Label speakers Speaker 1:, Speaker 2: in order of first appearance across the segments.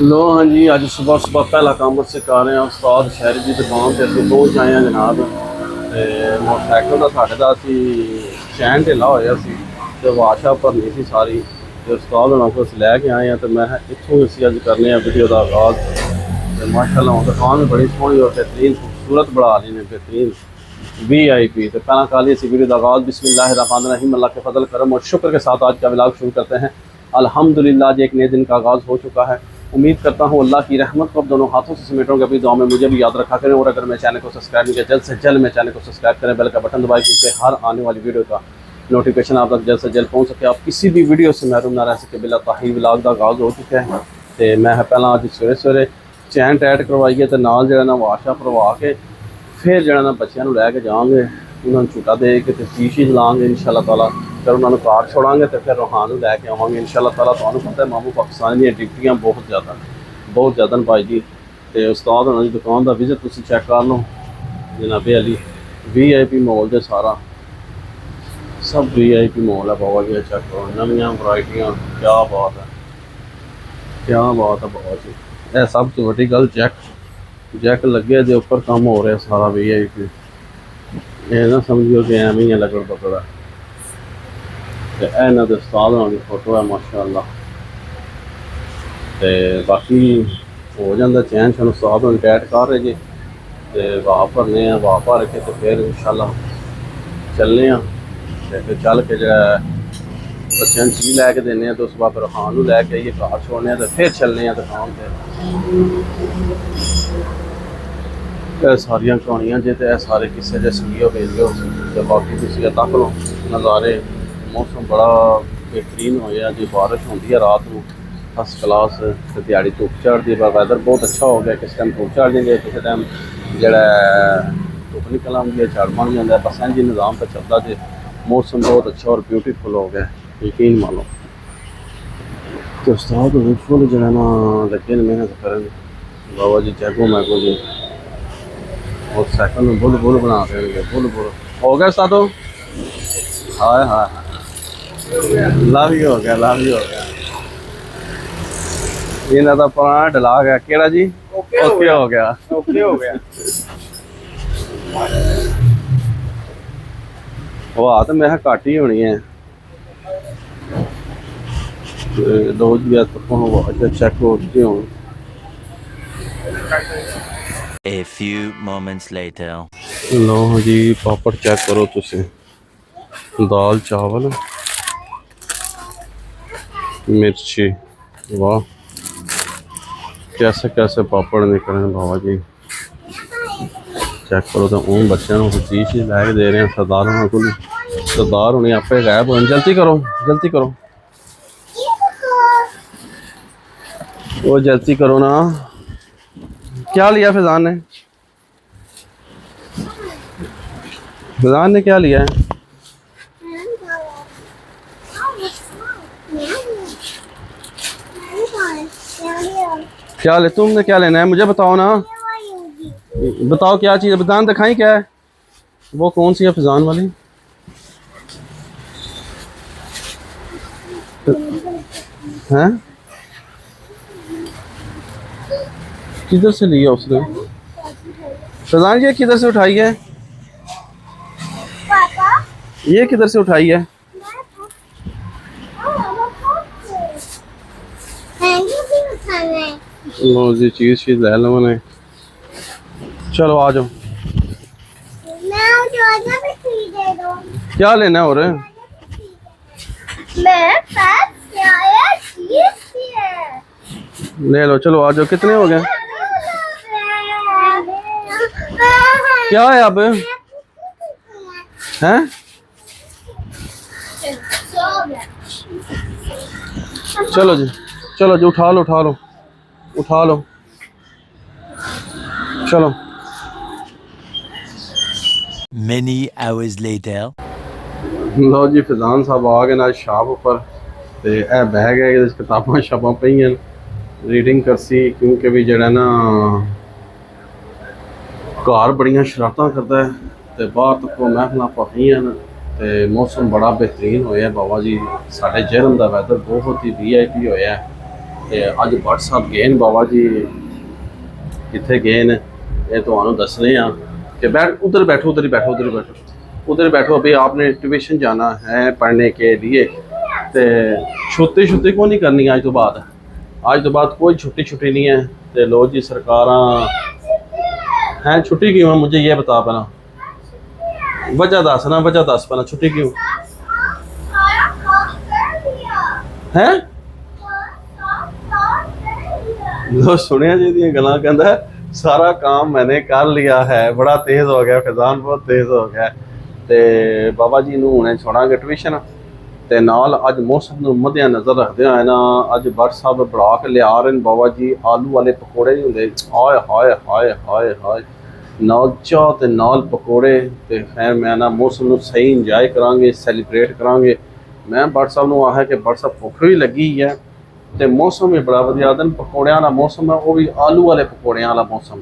Speaker 1: लो हाँ जी, अज सुबह सुबह पहला काम अस कर रहे हैं उस्ताद शहरी की दुकान से अभी पहुँच आए हैं जनाब। तो मोटरसाइकिल का साढ़े का चैन ढिला होया सी ते वाशा भरनी सी सारी। तो उस्ताद होना को लैके आए हैं तो मैं इतों असी अज करने वीडियो का आगाज। तो माशाअल्लाह दुकान भी बड़ी सोहनी और बेहतरीन खूबसूरत बना ली ने, बेहतरीन VIP। तो पहला काली इसी वीडियो का आगाज बिस्मिल्लाहिर्रहमानिर्रहीम, अल्लाह के फजल करम और शुक्र के साथ आज का व्लॉग शुरू करते हैं। अल्हम्दुलिल्लाह जी एक नए दिन का आगाज़ हो चुका है। उम्मीद करता हूँ अल्लाह की रहमत को अब दोनों हाथों से समेटोगे। अपनी दुआ में मुझे भी याद रखा करें और अगर मैं चैनल को सब्सक्राइब नहीं किया जल्द से जल्द मैं चैनल को सब्सक्राइब करें, बेल का बटन दबाएं क्योंकि हर आने वाली वीडियो का नोटिफिकेशन आप तक जल्द से जल्द पहुँच सके, आप किसी भी वीडियो से महरूम ना रह सके। बिला ताही व्लॉग का आगाज़ हो चुका है। तो मैं पहला अज सवेरे सवेरे चैन टाइट करवाइए तो नाल जो ना वाशा भरवा के फिर जो ना बच्चों लैके जाएंगे, उन्होंने झूटा दे के शीशी लाँगे इंशाअल्लाह ताला। फिर उन्होंने कार छोड़ांगे तो फिर रूहान लैके आवेंगे इंशाअल्लाह ताला। तो पता है मामू पाकिस्तान दी ड्यूटियां बहुत ज़्यादा भाई जी। तो उस्ताद होना की दुकान का विजिट तुम चेक कर लो जनाबे अली। VIP मॉल जो सारा सब VIP मॉल है बाबा जी। चेक करो नवियाँ वरायटियाँ, क्या बात है, क्या बात है बाबा जी। यह सब तो वड्डी गल जैक लगे दे उपर काम हो रहा सारा VIP। ये ना समझियो कि एवं ही लगन पकड़ा। तो इन्हों के उस्ताद होना की फोटो है माशाअल्लाह। तो बाकी हो जाता चैन शैन उस्ताद होने टाइट कर रहे जी। तो वाह भरने वाह भर के तो फिर इंशाअल्लाह चलने तो फिर चल के जो बच्चों चीज़ लैके देने तो उस बाद फिर खान लैके आइए घर छोड़ने तो फिर चलने दुकान पर। सारिया कहानियाँ जे तो सारे किस्से जो सुनियो भेजियो। तो बाकी तुम तक लो नज़ारे। मौसम बड़ा बेहतरीन होया जी, बारिश होती है रात को फस्ट क्लास। तो दिहाड़ी धुप चढ़ती है, वैदर बहुत अच्छा हो गया। किस टाइम धुप चढ़ जाएंगे, किसी टाइम जड़ा धुप निकल आती है, झड़ बन जाता है। बस इंज निज़ाम पर चलता जी। मौसम बहुत अच्छा और ब्यूटीफुल हो गया, यकीन मानो। तो उस्ताद फुल जो है ना लगे मेहनत करें बाबा जी। जैगो मैगो जी मोटरसाइकिल में बुल बुल बना देंगे, बुल बुल हो गया उस्तादो। हाय हाय लव ही हो गया, लव ही हो गया। इन्हों का पुराना डलाग है केड़ा जी, ओके हो गया, ओके हो गया। वाह तो मैं घट ही होनी है रोज भी अच्छा चेक होती हूँ।
Speaker 2: A few moments later.
Speaker 1: लो हाँ जी पापड़ चेक करो तुसी, दाल चावल मिर्ची, वाह कैसे कैसे पापड़ निकले बाबा जी। चेक करो तो उन बच्चों को चीज़ ही लैके दे रहे हैं सरदार को। सरदार होनी आपे गायब हो, जल्दी करो जल्दी करो, वो जल्दी करो ना। क्या लिया फिजान ने, फिजान ने क्या लिया है? क्या ले, तुमने क्या लेना है मुझे बताओ ना, बताओ क्या चीज़ है। फिजान दिखाई क्या है, वो कौन सी है फिजान वाली? हैं किधर से लिया उसने? फिजान ये किधर से उठाई है, ये किधर से उठाई है? लो जी चीज़ ले लो मैंने। चलो आ जाओ, क्या लेना है और? ले लो चलो आ जाओ। कितने हो गए, क्या है अब हैं? चलो जी उठा लो उठा लो उठा लो चलो।
Speaker 2: Many hours later.
Speaker 1: लो जी फिजान साहब आ गए ना शॉप पर। तो यह बैग है, किताबा शबा पई रीडिंग करसी क्योंकि भी जरा ना घर बड़िया शरारत करता है। तो बाहर तक महफिल पई हैं। तो मौसम बड़ा बेहतरीन होया बाबा जी। साढ़े जहरम का वैदर बहुत ही VIP होया। ਤੇ ਅੱਜ ਭੱਟ ਸਾਹਿਬ ਗਏ ਨੇ ਬਾਬਾ ਜੀ, ਕਿੱਥੇ ਗਏ ਨੇ ਇਹ ਤੁਹਾਨੂੰ ਦੱਸਨੇ ਆ कि बैठ उधर बैठो, उधर ही बैठो, उधर ही बैठो, उधर ही बैठो। अभी आपने ट्यूशन जाना है पढ़ने के लिए, तो छुट्टी छुट्टी को नहीं करनी आज तो बाद कोई छुट्टी छुट्टी नहीं है। तो लो जी सरकार हैं छुट्टी क्यों है, मुझे ये बता पाना, वजह दस ना, वजह दस पाना छुट्टी क्यों है। लो सुनिया जी दी गल्लां, कहंदा सारा काम मैंने कर लिया है, बड़ा तेज़ हो गया फैज़ान, बहुत तेज़ हो गया। तो बाबा जी नूं हुणे छोड़ांगे ट्यूशन, ते नाल अज मौसम नूं मद्दे नज़र रखदे होए ना अज भट्ट साहब बड़ा के लिया रहे हैं बाबा जी आलू वाले पकौड़े नहीं हुंदे, हाय हाय हाय हाय हाय, नाल चाह ते नाल पकौड़े। ते खैर मैं ना मौसम नूं सही इंजॉय करांगे, सैलीब्रेट करांगे। मैं भट्ट साहब नूं आखिया कि भट्ट साहब भुख भी लगी है ਤੇ ਮੌਸਮ ਵੀ ਬੜਾ ਵਧੀਆ, ਆਦਨ ਪਕੌੜਿਆਂ ਦਾ ਮੌਸਮ ਹੈ, ਉਹ ਵੀ ਆਲੂ ਵਾਲੇ ਪਕੌੜਿਆਂ ਵਾਲਾ ਮੌਸਮ।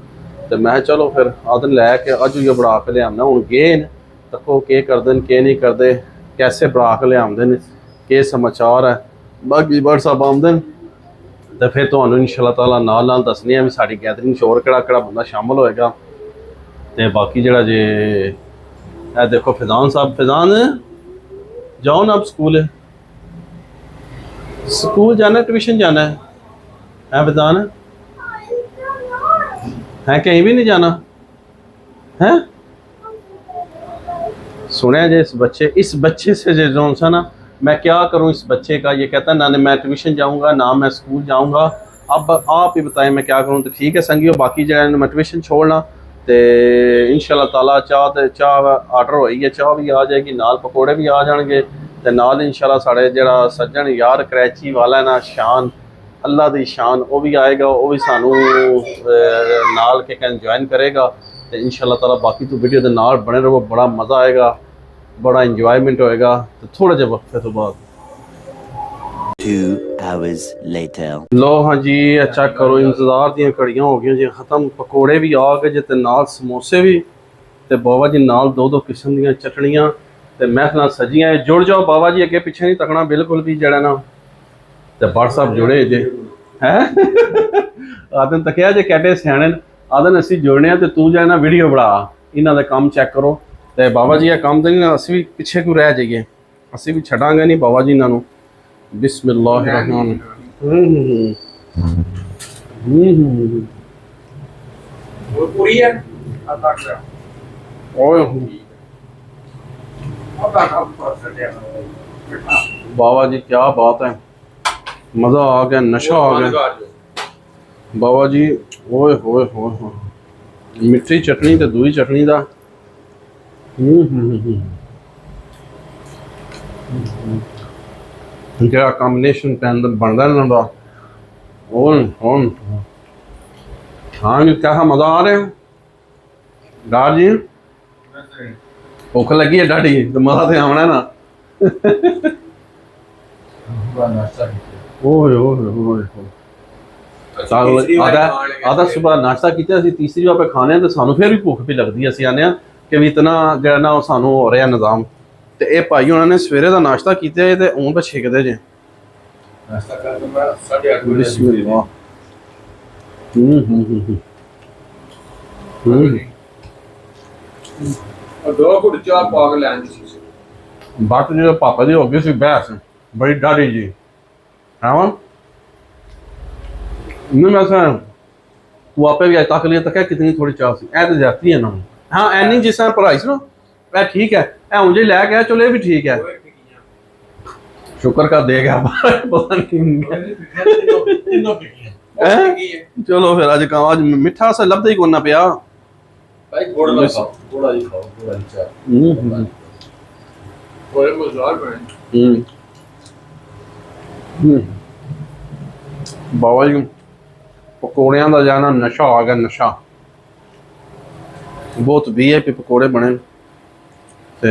Speaker 1: ਤੇ ਮੈਂ ਚਲੋ ਫਿਰ ਆਦਨ ਲੈ ਕੇ ਅੱਜ ਹੀ ਬਣਾ ਕੇ ਲਿਆਉਣਾ। ਹੁਣ ਗਏ ਨੇ ਤੱਕੋ ਕੀ ਕਰਦੇ ਨੇ ਕੀ ਨਹੀਂ ਕਰਦੇ, ਕੈਸੇ ਬਣਾ ਕੇ ਲਿਆਉਂਦੇ ਨੇ, ਕੀ ਸਮਾਚਾਰ ਹੈ। ਬਾਕੀ ਭੱਟ ਸਾਹਿਬ ਆਉਂਦੇ ਨੇ ਤੇ ਫਿਰ ਤੁਹਾਨੂੰ ਇਨਸ਼ਾ ਅੱਲਾਹ ਤਾਲਾ ਨਾਲ ਦੱਸਣੀ ਆ ਵੀ ਸਾਡੀ ਗੈਦਰਿੰਗ 'ਚ ਹੋਰ ਕਿਹੜਾ ਕਿਹੜਾ ਬੰਦਾ ਸ਼ਾਮਲ ਹੋਏਗਾ। ਤੇ ਬਾਕੀ ਜਿਹੜਾ ਜੇ ਇਹ ਦੇਖੋ ਫੈਜ਼ਾਨ ਸਾਹਿਬ, ਫੈਜ਼ਾਨ जाओ ना आप स्कूल जाना है, ट्यूशन जाना है फैजान है कहीं भी नहीं जाना है। सुने जे इस बच्चे से जो सा ना मैं क्या करूं इस बच्चे का, ये कहता ना मैं ट्यूशन जाऊंगा ना मैं स्कूल जाऊंगा, अब आप ही बताएं मैं क्या करूं। तो ठीक है संगियो, बाकी जो मैं ट्यूशन छोड़ना तो इंशाल्लाह ताला चाह आर्डर होई है, चाह भी आ जाएगी, नाल पकौड़े भी आ जाएंगे। तो नाल इंशाल्लाह साढ़े जरा सज्जन यार करैची वाला है ना, शान अल्लाह दी शान, वो भी आएगा, वो भी सानू नाल के ज्वाइन करेगा। तो इंशाल्लाह ताला बाकी तो वीडियो के नाल बने रहो, बड़ा मज़ा आएगा, बड़ा इंजॉयमेंट होएगा। तो थोड़ा जहा वक्फे तो बाद
Speaker 2: 2 hours later
Speaker 1: लो हाँ जी चेक करो, इंतज़ार दी घड़ियां हो गई जी ख़त्म, पकौड़े भी आ गए जे, नाल समोसे भी, तो बाबा जी नाल 2-2 किस्म दी चटनियां, तो मैं नाल सजियां। जुड़ जाओ बाबा जी, अगे पिछे नहीं तकना बिल्कुल भी जड़ा ना। तो भट्ट साहब जुड़े जे है आदन तकिया जे कैटे सियाने आदन असी जुड़ने, तो तू जाए ना वीडियो बना, इन्हों का काम चेक करो। तो बाबा जी का काम तो नहीं, असी भी पिछे क्यों रह जाइए, असी भी छड़ांगे नहीं बाबा जी इन्हों। बिस्मिल्लाहिर्रहमान बाबा जी क्या बात है, मज़ा आ गया, नशा आ गया बाबा जी। ओए होए होए मिट्टी चटनी तो दूई चटनी का क्या कॉम्बिनेशन के अंदर बनता है ना, हाँ जी क्या मज़ा आ रहा है। डॉट जी भुख लगी है डाडी, तो मज़ा तो आना ना। आधा सुबह नाश्ता किया, तीसरी बार खाने तो सानू फिर भी भुख भी लगती है, असं आने कि भी इतना जो ना सानू हो रहा निज़ाम। तो ये भाई उन्होंने सवेरे का नाश्ता किया है, तो हूँ तो छिकते जे बट जो पापा जी हो गई सी बहस बड़ी डाढ़ी जी है वह वैसे तू आपे भी अज तक लिए तक कितनी थोड़ी चाह सी, ऐ तो जाती है ना। हाँ एनी जिस तरह पढ़ाई सी ना ए ठीक है, ए मुझे लै गया चलो ये भी ठीक है, शुक्र कर दे गया पता नहीं चलो फिर अज काम अज मिठा सा लभदा ही कोना पिया भाई, थोड़ा जी खाओ थोड़ा चाह बाबा जी पकौड़ियां का जाना नशा आ गया, नशा बहुत VIP पकौड़े बने। तो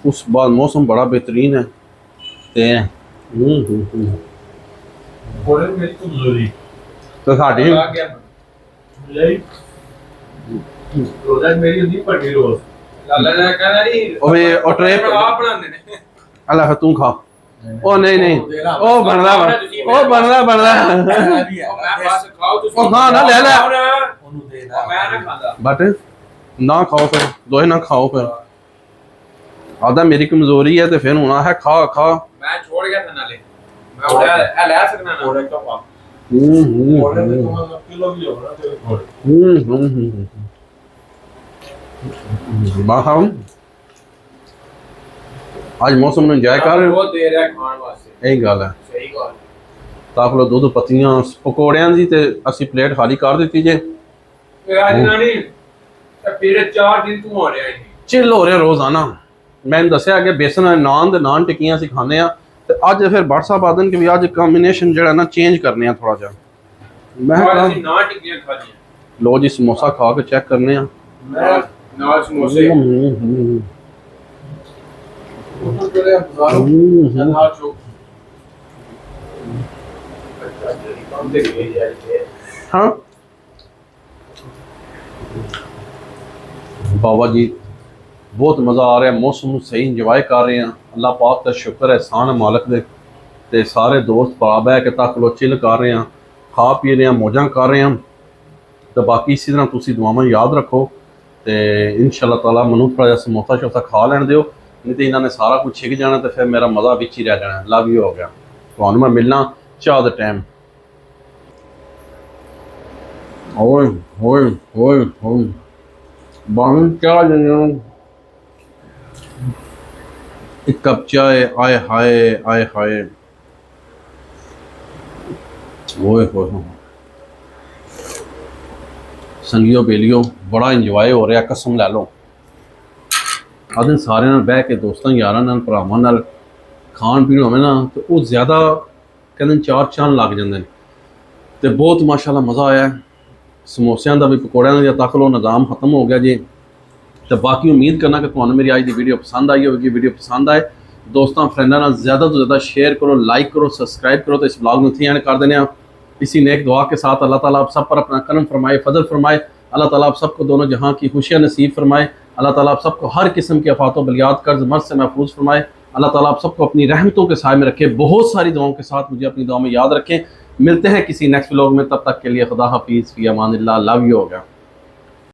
Speaker 1: उस बाद मौसम बड़ा बेहतरीन है। तो साड़ी अल्लाह तू खा ਉਹ ਨਹੀਂ ਉਹ ਬਣਦਾ
Speaker 3: ਮੈਂ ਬਸ ਖਾਓ ਤੁਸੀਂ
Speaker 1: ਉਹ ਨਾ ਲੈ ਲੈ
Speaker 3: ਉਹਨੂੰ ਦੇ ਨਾ ਮੈਂ ਨਾ ਖਾਂਦਾ
Speaker 1: ਬਟ ਨਾ ਖਾਓ ਫਿਰ ਦੋਹੇ ਨਾ ਖਾਓ ਫਿਰ ਆਦਾ ਮੇਰੀ ਕਮਜ਼ੋਰੀ ਹੈ ਤੇ ਫਿਰ ਹੁਣ ਹੈ ਖਾ
Speaker 3: ਮੈਂ ਛੋੜ ਗਿਆ ਤਾਂ ਨਾਲੇ ਮੈਂ ਉਹਦਾ ਇਹ ਲੈ ਸਕਣਾ ਨਾ ਥੋੜਾ ਕਪਾ
Speaker 1: ਉਹਦੇ
Speaker 3: ਤੇ ਤੁਹਾਨੂੰ ਕਿਲੋ ਵੀ ਹੋਣਾ ਤੇਰੇ ਕੋਲ
Speaker 1: ਬਾਹਮ ਅੱਜ ਮੌਸਮ ਨੂੰ ਇੰਜੋਏ ਕਰ ਰਹੇ ਹੋ
Speaker 3: ਬਹੁਤ ਦੇ ਰਿਹਾ ਖਾਣ ਵਾਸਤੇ
Speaker 1: ਇਹੀ ਗੱਲ ਹੈ
Speaker 3: ਸਹੀ ਗੱਲ
Speaker 1: ਤਾਂ ਕੋਲ ਦੁੱਧ ਪੱਤੀਆਂ ਪਕੌੜਿਆਂ ਦੀ ਤੇ ਅਸੀਂ ਪਲੇਟ ਖਾਲੀ ਕਰ ਦਿੱਤੀ ਜੇ
Speaker 3: ਇਹ ਅੱਜ ਨਾ ਨਹੀਂ ਤੇ ਫਿਰ 4 ਦਿਨ ਤੂੰ ਹੋ ਰਿਹਾ ਨਹੀਂ
Speaker 1: ਚਿੱਲ ਹੋ ਰਿਹਾ ਰੋਜ਼ਾਨਾ ਮੈਨੂੰ ਦੱਸਿਆ ਕਿ ਬੇਸਨ ਨਾਨ ਤੇ ਨਾਨ ਟਿੱਕੀਆਂ ਅਸੀਂ ਖਾਂਦੇ ਆ ਤੇ ਅੱਜ ਫਿਰ WhatsApp ਆਦਨ ਕਿ ਵੀ ਅੱਜ ਕੰਬੀਨੇਸ਼ਨ ਜਿਹੜਾ ਨਾ ਚੇਂਜ ਕਰਨੇ ਆ ਥੋੜਾ ਜਿਹਾ ਮੈਂ ਕਿਹਾ
Speaker 3: ਅਸੀਂ ਨਾ ਟਿੱਕੀਆਂ ਖਾ ਲਈਆਂ
Speaker 1: ਲੋ ਜੀ ਸਮੋਸਾ ਖਾ ਕੇ ਚੈੱਕ ਕਰਨੇ ਆ
Speaker 3: ਮੈਂ ਨਾਲ ਸਮੋਸੇ ਉਹ ਤੇਰੇ ਬਾਜ਼ਾਰੋਂ ਨਾਲ ਚੋਕ ਕੰਮ ਦੇ ਗਏ ਯਾਰ
Speaker 1: ਹਾਂ ਬਾਬਾ ਜੀ ਬਹੁਤ ਮਜ਼ਾ ਆ ਰਿਹਾ ਮੌਸਮ ਨੂੰ ਸਹੀ ਇੰਜੋਏ ਕਰ ਰਹੇ ਆ ਅੱਲਾਹ ਪਾਕ ਦਾ ਸ਼ੁਕਰ ਹੈ ਸਾਨ ਮਾਲਕ ਦੇ ਤੇ ਸਾਰੇ ਦੋਸਤ ਭਰਾ ਬਹਿ ਕੇ ਤੱਕ ਲੋ ਚਿਲ ਕਰ ਰਹੇ ਆ ਖਾ ਪੀ ਰਹੇ ਆ ਮੌਜਾਂ ਕਰ ਰਹੇ ਆ ਤੇ ਬਾਕੀ ਇਸੇ ਤਰ੍ਹਾਂ ਤੁਸੀਂ ਦੁਆਵਾਂ ਯਾਦ ਰੱਖੋ ਤੇ ਇਨਸ਼ਾਅੱਲਾ ਤਾਲਾ ਮੈਨੂੰ ਥੋੜਾ ਜਿਹਾ ਸਮੋਸਾ ਸ਼ੋਸਾ ਖਾ ਲੈਣ ਦਿਓ ਨਹੀਂ ਤੇ ਇਹਨਾਂ ਨੇ ਸਾਰਾ ਕੁਝ ਛਿਕ ਜਾਣਾ ਤੇ ਫਿਰ ਮੇਰਾ ਮਜ਼ਾ ਵਿੱਚ ਹੀ ਰਹਿ ਜਾਣਾ ਲਵ ਯੂ ਹੋ ਗਿਆ ਤੁਹਾਨੂੰ ਮੈਂ ਮਿਲਣਾ ਚਾਹ ਦੇ ਟਾਈਮ ਓਏ ਓਏ ਓਏ ਓਏ ਬਾਹਰ क्या लेना एक कप चाय आए हाय ओए होए संगियो बेलियो बड़ा इंजॉय हो रहा कसम लै लो आदि सारे नाल बह के दोस्तों यारां नाल भरावां नाल खान पीन होवे ना तो वो ज़्यादा कहते चार चांद लग जाते हैं तो बहुत माशाल्लाह मज़ा आया समोसियां का भी पकौड़ियां का तक लो निज़ाम खत्म हो गया जी तो बाकी उम्मीद करना कि तुहानू मेरी अज की वीडियो पसंद आई होगी वीडियो पसंद आए दोस्तों फ्रेंडों नाल ज़्यादा तो ज़्यादा शेयर करो लाइक करो सब्सक्राइब करो तो इस ब्लॉग में इत्थे एंड कर देने इसी नेक दुआ के साथ अल्लाह ताला आप सब पर अपना करम फरमाए फजल फरमाए अल्लाह ताला आप सबको दोनों जहाँ की खुशियाँ नसीब फरमाए अल्लाह ताला आप सबको हर किस्म की आफातों बलियात कर्ज मर्ज से महफूज फरमाए अल्लाह ताला आप सबको अपनी रहमतों के साए में रखे बहुत सारी दुआओं के साथ मुझे अपनी दुआ में याद रखें मिलते हैं किसी नेक्स्ट व्लॉग में तब तक के लिए खुदा हाफिज़ फ़ी अमानिल्लाह लव यू होगा।